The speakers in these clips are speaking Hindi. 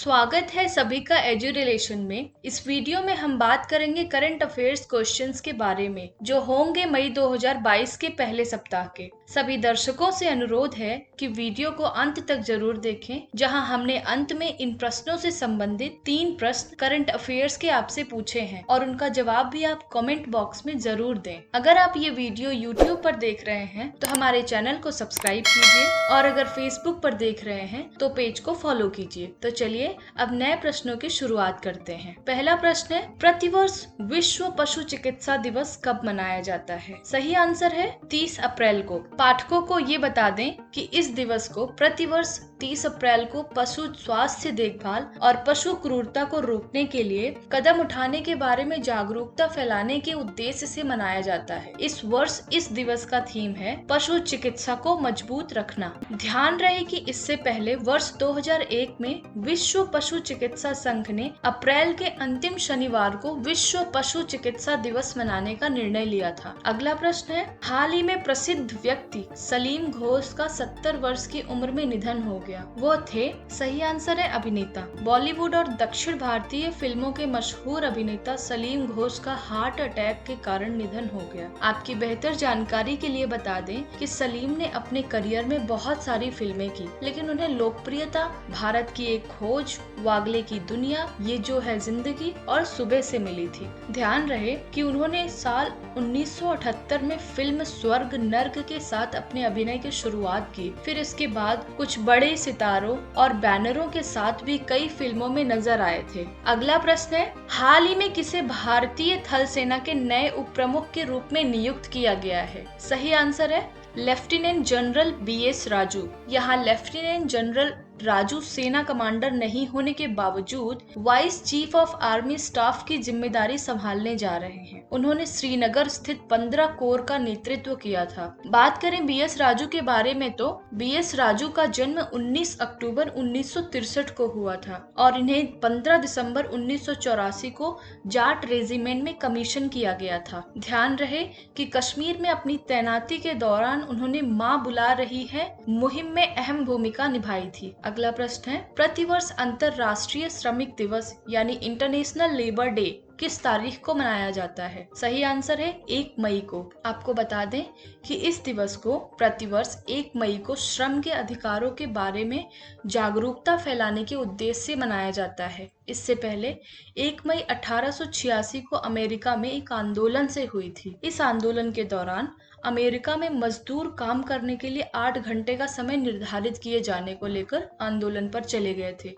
स्वागत है सभी का एजू रिलेशन में। इस वीडियो में हम बात करेंगे करंट अफेयर्स क्वेश्चंस के बारे में जो होंगे मई 2022 के पहले सप्ताह के। सभी दर्शकों से अनुरोध है कि वीडियो को अंत तक जरूर देखें, जहां हमने अंत में इन प्रश्नों से संबंधित 3 प्रश्न करंट अफेयर्स के आपसे पूछे हैं और उनका जवाब भी आप कमेंट बॉक्स में जरूर दें। अगर आप ये वीडियो यूट्यूब पर देख रहे हैं तो हमारे चैनल को सब्सक्राइब कीजिए और अगर फेसबुक पर देख रहे हैं तो पेज को फॉलो कीजिए। तो चलिए अब नए प्रश्नों की शुरुआत करते हैं। पहला प्रश्न है, प्रतिवर्ष विश्व पशु चिकित्सा दिवस कब मनाया जाता है? सही आंसर है 30 अप्रैल को। पाठकों को ये बता दें कि इस दिवस को प्रतिवर्ष 30 अप्रैल को पशु स्वास्थ्य देखभाल और पशु क्रूरता को रोकने के लिए कदम उठाने के बारे में जागरूकता फैलाने के उद्देश्य से मनाया जाता है। इस वर्ष इस दिवस का थीम है पशु चिकित्सा को मजबूत रखना। ध्यान रहे कि इससे पहले वर्ष 2001 में विश्व पशु चिकित्सा संघ ने अप्रैल के अंतिम शनिवार को विश्व पशु चिकित्सा दिवस मनाने का निर्णय लिया था। अगला प्रश्न है, हाल ही में प्रसिद्ध व्यक्ति सलीम घोष का 70 वर्ष की उम्र में निधन हो गया। वो थे, सही आंसर है अभिनेता। बॉलीवुड और दक्षिण भारतीय फिल्मों के मशहूर अभिनेता सलीम घोष का हार्ट अटैक के कारण निधन हो गया। आपकी बेहतर जानकारी के लिए बता दें कि सलीम ने अपने करियर में बहुत सारी फिल्में की, लेकिन उन्हें लोकप्रियता भारत की एक खोज, वागले की दुनिया, ये जो है जिंदगी और सुबह से मिली थी। ध्यान रहे कि उन्होंने साल 1978 में फिल्म स्वर्ग नर्क के साथ अपने अभिनय की शुरुआत की। फिर इसके बाद कुछ बड़े सितारों और बैनरों के साथ भी कई फिल्मों में नजर आए थे। अगला प्रश्न है, हाल ही में किसे भारतीय थल सेना के नए उप प्रमुख के रूप में नियुक्त किया गया है? सही आंसर है लेफ्टिनेंट जनरल BS राजू। यहाँ लेफ्टिनेंट जनरल राजू सेना कमांडर नहीं होने के बावजूद vice chief of army staff की जिम्मेदारी संभालने जा रहे हैं। उन्होंने श्रीनगर स्थित 15 कोर का नेतृत्व किया था। बात करें BS राजू के बारे में तो BS राजू का जन्म 19 अक्टूबर 1963 को हुआ था और इन्हें 15 दिसंबर 1984 को जाट रेजिमेंट में कमीशन किया गया था। ध्यान रहे कि कश्मीर में अपनी तैनाती के दौरान उन्होंने माँ बुला रही है मुहिम में अहम भूमिका निभाई थी। अगला प्रश्न है, प्रतिवर्ष अंतर्राष्ट्रीय श्रमिक दिवस यानी इंटरनेशनल लेबर डे किस तारीख को मनाया जाता है? सही आंसर है 1 मई को। आपको बता दें कि इस दिवस को प्रतिवर्ष 1 मई को श्रम के अधिकारों के बारे में जागरूकता फैलाने के उद्देश्य से मनाया जाता है। इससे पहले 1 मई 1886 को अमेरिका में एक आंदोलन से हुई थी। इस आंदोलन के दौरान अमेरिका में मजदूर काम करने के लिए 8 घंटे का समय निर्धारित किए जाने को लेकर आंदोलन पर चले गए थे।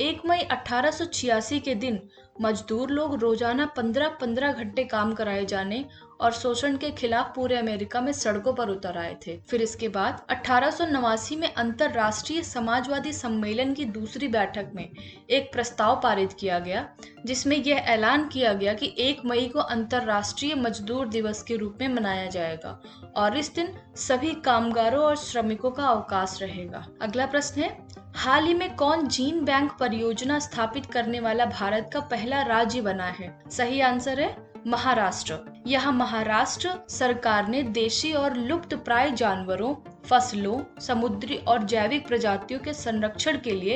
1 मई 1886 के दिन मजदूर लोग रोजाना 15-15 घंटे काम कराए जाने और शोषण के खिलाफ पूरे अमेरिका में सड़कों पर उतर आए थे। फिर इसके बाद 1889 में अंतर्राष्ट्रीय समाजवादी सम्मेलन की दूसरी बैठक में एक प्रस्ताव पारित किया गया, जिसमें यह ऐलान किया गया कि 1 मई को अंतर्राष्ट्रीय मजदूर दिवस के रूप में मनाया जाएगा और इस दिन सभी कामगारों और श्रमिकों का अवकाश रहेगा। अगला प्रश्न है, हाल ही में कौन जीन बैंक परियोजना स्थापित करने वाला भारत का पहला राज्य बना है? सही आंसर है महाराष्ट्र। यहाँ महाराष्ट्र सरकार ने देशी और लुप्त प्राय जानवरों, फसलों, समुद्री और जैविक प्रजातियों के संरक्षण के लिए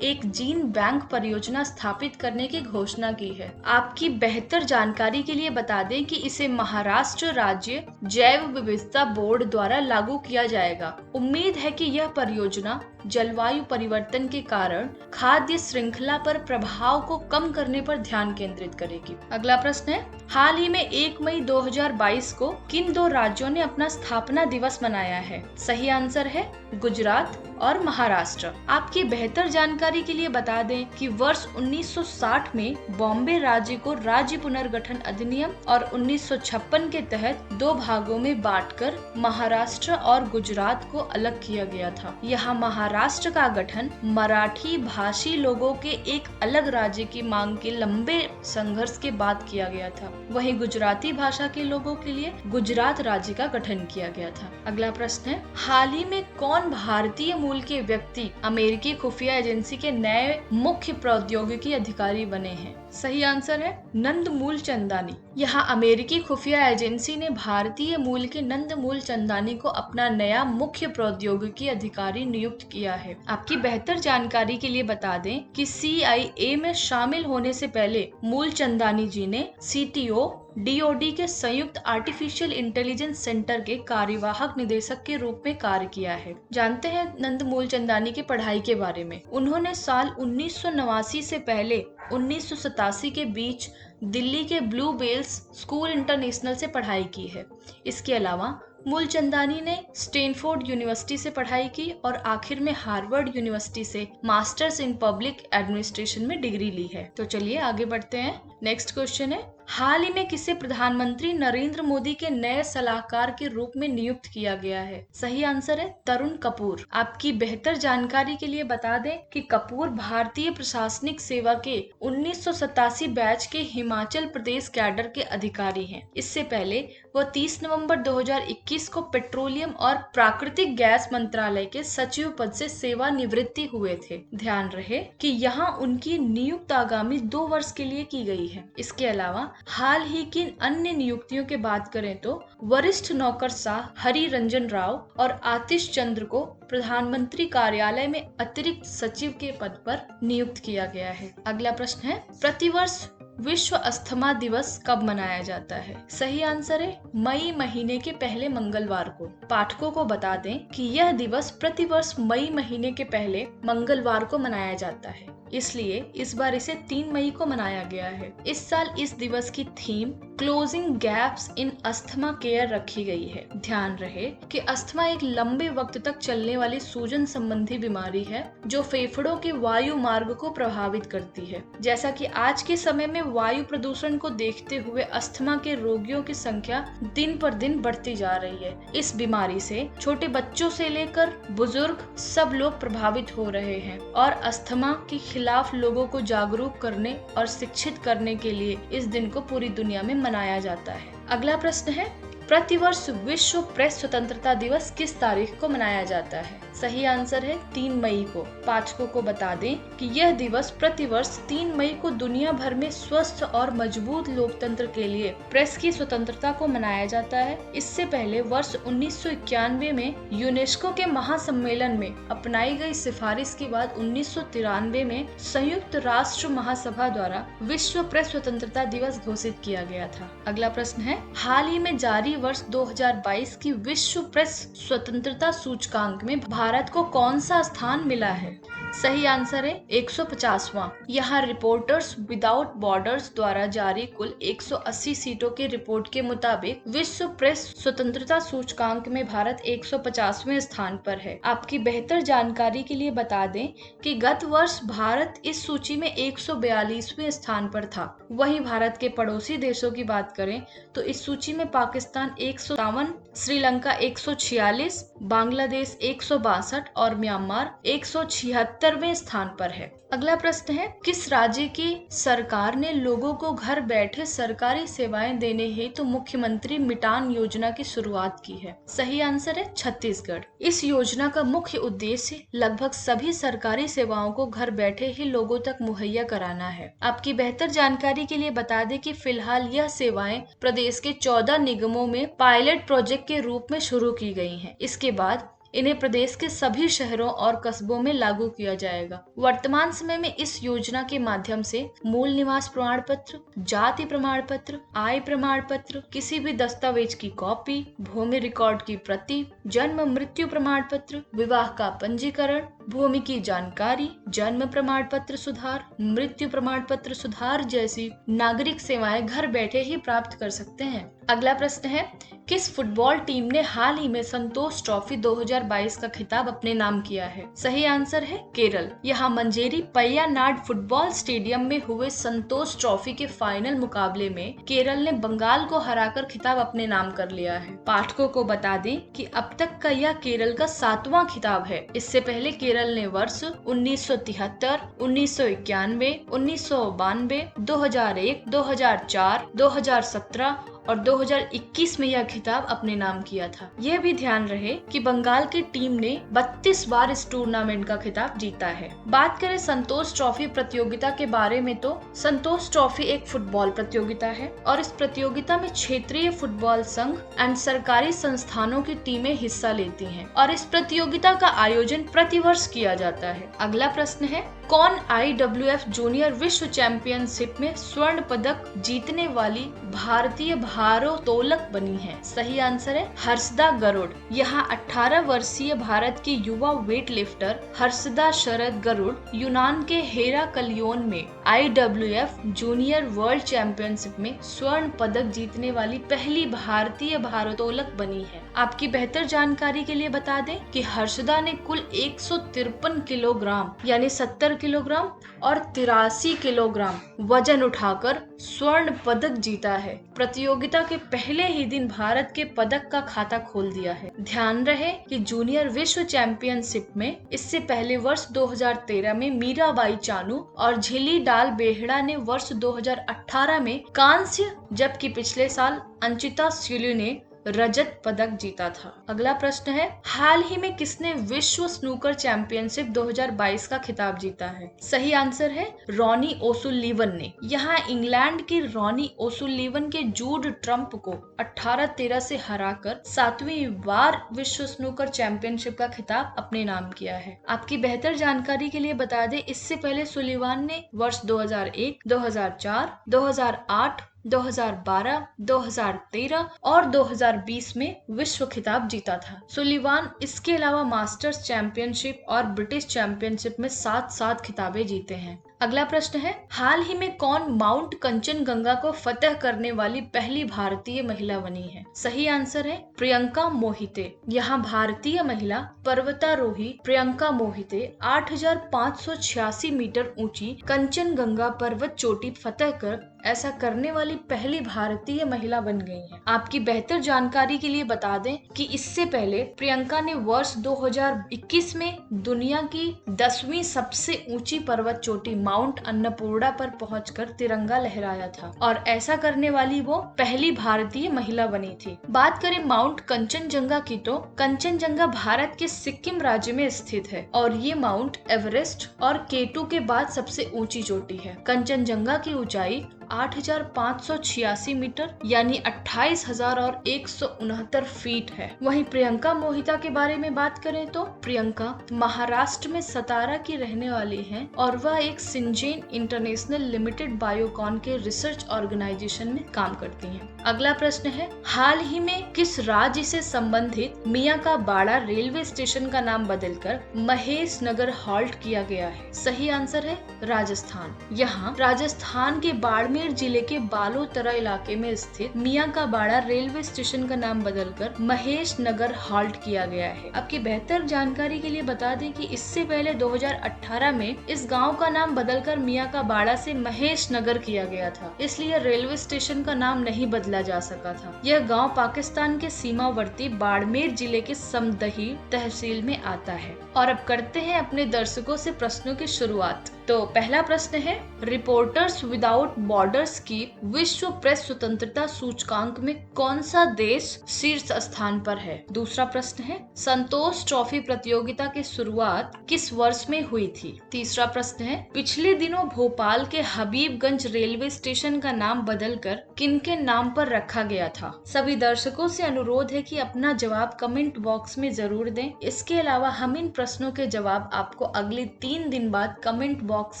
एक जीन बैंक परियोजना स्थापित करने की घोषणा की है। आपकी बेहतर जानकारी के लिए बता दें कि इसे महाराष्ट्र राज्य जैव विविधता बोर्ड द्वारा लागू किया जाएगा। उम्मीद है कि यह परियोजना जलवायु परिवर्तन के कारण खाद्य श्रृंखला पर प्रभाव को कम करने पर ध्यान केंद्रित करेगी। अगला प्रश्न है, हाल ही में 1 मई 2022 को किन 2 राज्यों ने अपना स्थापना दिवस मनाया है? सही आंसर है गुजरात और महाराष्ट्र। आपकी बेहतर जानकारी के लिए बता दें कि वर्ष 1960 में बॉम्बे राज्य को राज्य पुनर्गठन अधिनियम और 1956 के तहत 2 भागों में बांटकर महाराष्ट्र और गुजरात को अलग किया गया था। यहाँ महाराष्ट्र का गठन मराठी भाषी लोगों के एक अलग राज्य की मांग के लंबे संघर्ष के बाद किया गया था। वहीं गुजराती भाषा के लोगों के लिए गुजरात राज्य का गठन किया गया था। अगला प्रश्न है, हाल ही में कौन भारतीय मूल के व्यक्ति अमेरिकी खुफिया एजेंसी के नए मुख्य प्रौद्योगिकी अधिकारी बने हैं? सही आंसर है नंदमूल चंदानी। यहाँ अमेरिकी खुफिया एजेंसी ने भारतीय मूल के नंदमूल चंदानी को अपना नया मुख्य प्रौद्योगिकी अधिकारी नियुक्त किया है। आपकी बेहतर जानकारी के लिए बता दें कि CIA में शामिल होने से पहले मूल चंदानी जी ने CTO DoD के संयुक्त आर्टिफिशियल इंटेलिजेंस सेंटर के कार्यवाहक निदेशक के रूप में कार्य किया है। जानते हैं नंदमूल चंदानी की पढ़ाई के बारे में। उन्होंने साल 1989 से पहले 1987 के बीच दिल्ली के ब्लू बेल्स स्कूल इंटरनेशनल से पढ़ाई की है। इसके अलावा मूलचंदानी ने स्टैनफोर्ड यूनिवर्सिटी से पढ़ाई की और आखिर में हार्वर्ड यूनिवर्सिटी से मास्टर्स इन पब्लिक एडमिनिस्ट्रेशन में डिग्री ली है। तो चलिए आगे बढ़ते हैं। नेक्स्ट क्वेश्चन है, हाल ही में किसे प्रधानमंत्री नरेंद्र मोदी के नए सलाहकार के रूप में नियुक्त किया गया है? सही आंसर है तरुण कपूर। आपकी बेहतर जानकारी के लिए बता दें कि कपूर भारतीय प्रशासनिक सेवा के 1987 बैच के हिमाचल प्रदेश कैडर के अधिकारी हैं। इससे पहले वह 30 नवंबर 2021 को पेट्रोलियम और प्राकृतिक गैस मंत्रालय के सचिव पद से सेवानिवृत्ति हुए थे। ध्यान रहे कि यहाँ उनकी नियुक्ति आगामी 2 वर्ष के लिए की गई है। इसके अलावा हाल ही की अन्य नियुक्तियों की बात करें तो वरिष्ठ नौकरशाह हरि रंजन राव और आतिश चंद्र को प्रधानमंत्री कार्यालय में अतिरिक्त सचिव के पद पर नियुक्त किया गया है। अगला प्रश्न है, प्रतिवर्ष विश्व अस्थमा दिवस कब मनाया जाता है? सही आंसर है मई महीने के पहले मंगलवार को। पाठकों को बता दें कि यह दिवस प्रतिवर्ष मई महीने के पहले मंगलवार को मनाया जाता है, इसलिए इस बार इसे 3 मई को मनाया गया है। इस साल इस दिवस की theme closing gaps in asthma care रखी गई है। ध्यान रहे कि अस्थमा एक लंबे वक्त तक चलने वाली सूजन संबंधी बीमारी है जो फेफड़ों के वायु मार्ग को प्रभावित करती है। जैसा कि आज के समय में वायु प्रदूषण को देखते हुए अस्थमा के रोगियों की संख्या दिन पर दिन बढ़ती जा रही है। इस बीमारी से छोटे बच्चों से लेकर बुजुर्ग सब लोग प्रभावित हो रहे हैं और अस्थमा के खिलाफ लोगों को जागरूक करने और शिक्षित करने के लिए इस दिन को पूरी दुनिया में मनाया जाता है। अगला प्रश्न है, प्रतिवर्ष विश्व प्रेस स्वतंत्रता दिवस किस तारीख को मनाया जाता है? सही आंसर है 3 मई को। पाठकों को बता दें कि यह दिवस प्रतिवर्ष 3 मई को दुनिया भर में स्वस्थ और मजबूत लोकतंत्र के लिए प्रेस की स्वतंत्रता को मनाया जाता है। इससे पहले वर्ष 1991 में यूनेस्को के महासम्मेलन में अपनाई गई सिफारिश के बाद 1993 में संयुक्त राष्ट्र महासभा द्वारा विश्व प्रेस स्वतंत्रता दिवस घोषित किया गया था। अगला प्रश्न है, हाल ही में जारी वर्ष 2022 की विश्व प्रेस स्वतंत्रता सूचकांक में भारत को कौन सा स्थान मिला है? सही आंसर है 150वां। यहाँ रिपोर्टर्स विदाउट बॉर्डर्स द्वारा जारी कुल 180 सीटों की रिपोर्ट के मुताबिक विश्व प्रेस स्वतंत्रता सूचकांक में भारत 150वें स्थान पर है। आपकी बेहतर जानकारी के लिए बता दें कि गत वर्ष भारत इस सूची में 142वें स्थान पर था। वहीं भारत के पड़ोसी देशों की बात करें तो इस सूची में पाकिस्तान 157, श्रीलंका 146, बांग्लादेश 162 और म्यांमार 176वें स्थान पर है। अगला प्रश्न है, किस राज्य की सरकार ने लोगों को घर बैठे सरकारी सेवाएं देने हेतु मुख्यमंत्री मिटान योजना की शुरुआत की है? सही आंसर है छत्तीसगढ़। इस योजना का मुख्य उद्देश्य लगभग सभी सरकारी सेवाओं को घर बैठे ही लोगों तक मुहैया कराना है। आपकी बेहतर जानकारी के लिए बता दें कि फिलहाल यह सेवाएं प्रदेश के 14 निगमों में पायलट प्रोजेक्ट के रूप में शुरू की गई हैं। इसके बाद इन्हें प्रदेश के सभी शहरों और कस्बों में लागू किया जाएगा। वर्तमान समय में इस योजना के माध्यम से मूल निवास प्रमाण पत्र, जाति प्रमाण पत्र, आय प्रमाण पत्र, किसी भी दस्तावेज की कॉपी, भूमि रिकॉर्ड की प्रति, जन्म मृत्यु प्रमाण पत्र, विवाह का पंजीकरण, भूमि की जानकारी, जन्म प्रमाण पत्र सुधार, मृत्यु प्रमाण पत्र सुधार जैसी नागरिक सेवाएं घर बैठे ही प्राप्त कर सकते हैं। अगला प्रश्न है, किस फुटबॉल टीम ने हाल ही में संतोष ट्रॉफी 2022 का खिताब अपने नाम किया है? सही आंसर है केरल। यहाँ मंजेरी पय्यानाड फुटबॉल स्टेडियम में हुए संतोष ट्रॉफी के फाइनल मुकाबले में केरल ने बंगाल को हराकर खिताब अपने नाम कर लिया है। पाठकों को बता दें कि अब तक का यह केरल का 7वां खिताब है। इससे पहले केरल ने वर्ष 1973, 1991, 1992, 2001, 2004, 2017 और 2021 में यह खिताब अपने नाम किया था। यह भी ध्यान रहे कि बंगाल की टीम ने 32 बार इस टूर्नामेंट का खिताब जीता है। बात करें संतोष ट्रॉफी प्रतियोगिता के बारे में तो संतोष ट्रॉफी एक फुटबॉल प्रतियोगिता है और इस प्रतियोगिता में क्षेत्रीय फुटबॉल संघ एंड सरकारी संस्थानों की टीमें हिस्सा लेती हैं और इस प्रतियोगिता का आयोजन प्रतिवर्ष किया जाता है। अगला प्रश्न है, कौन IWF जूनियर विश्व चैंपियनशिप में स्वर्ण पदक जीतने वाली भारतीय भारोत्तोलक बनी है? सही आंसर है हर्षदा गरुड़। यहाँ 18 वर्षीय भारत की युवा वेट लिफ्टर हर्षदा शरद गरुड़ यूनान के हेराक्लियोन में IWF जूनियर वर्ल्ड चैंपियनशिप में स्वर्ण पदक जीतने वाली पहली भारतीय भारोत्तोलक बनी है। आपकी बेहतर जानकारी के लिए बता दें कि हर्षदा ने कुल 153 किलोग्राम यानी 70 किलोग्राम और 83 किलोग्राम वजन उठाकर स्वर्ण पदक जीता है। प्रतियोगिता के पहले ही दिन भारत के पदक का खाता खोल दिया है। ध्यान रहे कि जूनियर विश्व चैंपियनशिप में इससे पहले वर्ष 2013 में मीराबाई चानू और झिली डाल बेहड़ा ने वर्ष 2018 में कांस्य, जबकि पिछले साल अंचिता स्यूली ने रजत पदक जीता था। अगला प्रश्न है, हाल ही में किसने विश्व स्नूकर चैंपियनशिप 2022 का खिताब जीता है? सही आंसर है रॉनी ओसुलीवन ने। यहाँ इंग्लैंड की रॉनी ओसुलीवन के जूड ट्रम्प को 18-13 से हराकर 7वीं बार विश्व स्नूकर चैंपियनशिप का खिताब अपने नाम किया है। आपकी बेहतर जानकारी के लिए बता दें, इससे पहले सुलीवान ने वर्ष 2001, 2004, 2008, 2012, 2013 और 2020 में विश्व खिताब जीता था। सुलीवान इसके अलावा मास्टर्स चैंपियनशिप और ब्रिटिश चैंपियनशिप में 7 खिताबे जीते हैं। अगला प्रश्न है, हाल ही में कौन माउंट कंचनजंगा को फतह करने वाली पहली भारतीय महिला बनी है? सही आंसर है प्रियंका मोहिते। यहाँ भारतीय महिला पर्वतारोही प्रियंका मोहिते 8,586 मीटर ऊंची कंचनजंगा पर्वत चोटी फतह कर ऐसा करने वाली पहली भारतीय महिला बन गई है। आपकी बेहतर जानकारी के लिए बता दें कि इससे पहले प्रियंका ने वर्ष 2021 में दुनिया की 10वीं सबसे ऊंची पर्वत चोटी माउंट अन्नपूर्णा पर पहुंचकर तिरंगा लहराया था और ऐसा करने वाली वो पहली भारतीय महिला बनी थी। बात करें माउंट कंचनजंगा की तो कंचनजंगा भारत के सिक्किम राज्य में स्थित है और ये माउंट एवरेस्ट और K2 के बाद सबसे ऊंची चोटी है। कंचनजंगा की ऊंचाई 8,586 मीटर यानी 28,169 फीट है। वहीं प्रियंका मोहिता के बारे में बात करें तो प्रियंका महाराष्ट्र में सतारा की रहने वाली हैं और वह एक सिंजेन इंटरनेशनल लिमिटेड बायोकॉन के रिसर्च ऑर्गेनाइजेशन में काम करती हैं। अगला प्रश्न है, हाल ही में किस राज्य से संबंधित मियां का बाड़ा रेलवे स्टेशन का नाम बदलकर महेश नगर हॉल्ट किया गया है? सही आंसर है राजस्थान। यहाँ राजस्थान के बाड़मेर जिले के बालोतरा इलाके में स्थित मियां का बाड़ा रेलवे स्टेशन का नाम बदलकर महेश नगर हॉल्ट किया गया है। आपकी बेहतर जानकारी के लिए बता दें कि इससे पहले 2018 में इस गांव का नाम बदलकर मियां का बाड़ा से महेश नगर किया गया था, इसलिए रेलवे स्टेशन का नाम नहीं बदला जा सका था। यह गांव पाकिस्तान के सीमावर्ती बाड़मेर जिले के समदही तहसील में आता है। और अब करते हैं अपने दर्शकों से प्रश्नों की शुरुआत। तो पहला प्रश्न है, रिपोर्टर्स विदाउट बॉर्डर्स की विश्व प्रेस स्वतंत्रता सूचकांक में कौन सा देश शीर्ष स्थान पर है? दूसरा प्रश्न है, संतोष ट्रॉफी प्रतियोगिता की शुरुआत किस वर्ष में हुई थी? तीसरा प्रश्न है, पिछले दिनों भोपाल के हबीबगंज रेलवे स्टेशन का नाम बदलकर किनके नाम पर रखा गया था? सभी दर्शकों से अनुरोध है कि अपना जवाब कमेंट बॉक्स में जरूर दें। इसके अलावा हम इन प्रश्नों के जवाब आपको अगले 3 दिन बाद कमेंट बॉक्स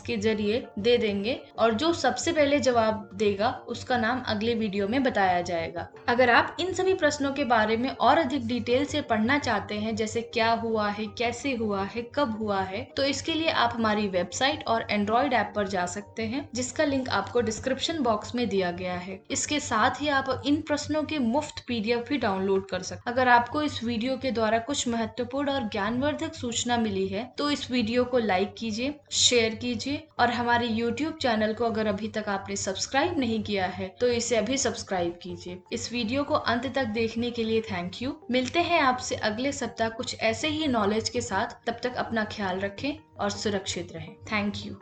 के जरिए दे देंगे और जो सबसे पहले जवाब देगा उसका नाम अगले वीडियो में बताया जाएगा। अगर आप इन सभी प्रश्नों के बारे में और अधिक डिटेल से पढ़ना चाहते हैं, जैसे क्या हुआ है, कैसे हुआ है, कब हुआ है, तो इसके लिए आप हमारी वेबसाइट और एंड्रॉइड ऐप पर जा सकते हैं, जिसका लिंक आपको डिस्क्रिप्शन बॉक्स में दिया गया है। इसके साथ ही आप इन प्रश्नों के मुफ्त PDF भी डाउनलोड कर सकते हैं। अगर आपको इस वीडियो के द्वारा कुछ महत्वपूर्ण और ज्ञानवर्धक सूचना मिली है तो इस वीडियो को लाइक कीजिए, शेयर कीजिए और हमारे YouTube चैनल को अगर अभी तक आपने सब्सक्राइब नहीं किया है तो इसे अभी सब्सक्राइब कीजिए। इस वीडियो को अंत तक देखने के लिए थैंक यू। मिलते हैं आपसे अगले सप्ताह कुछ ऐसे ही नॉलेज के साथ। तब तक अपना ख्याल रखें और सुरक्षित रहें। Thank you.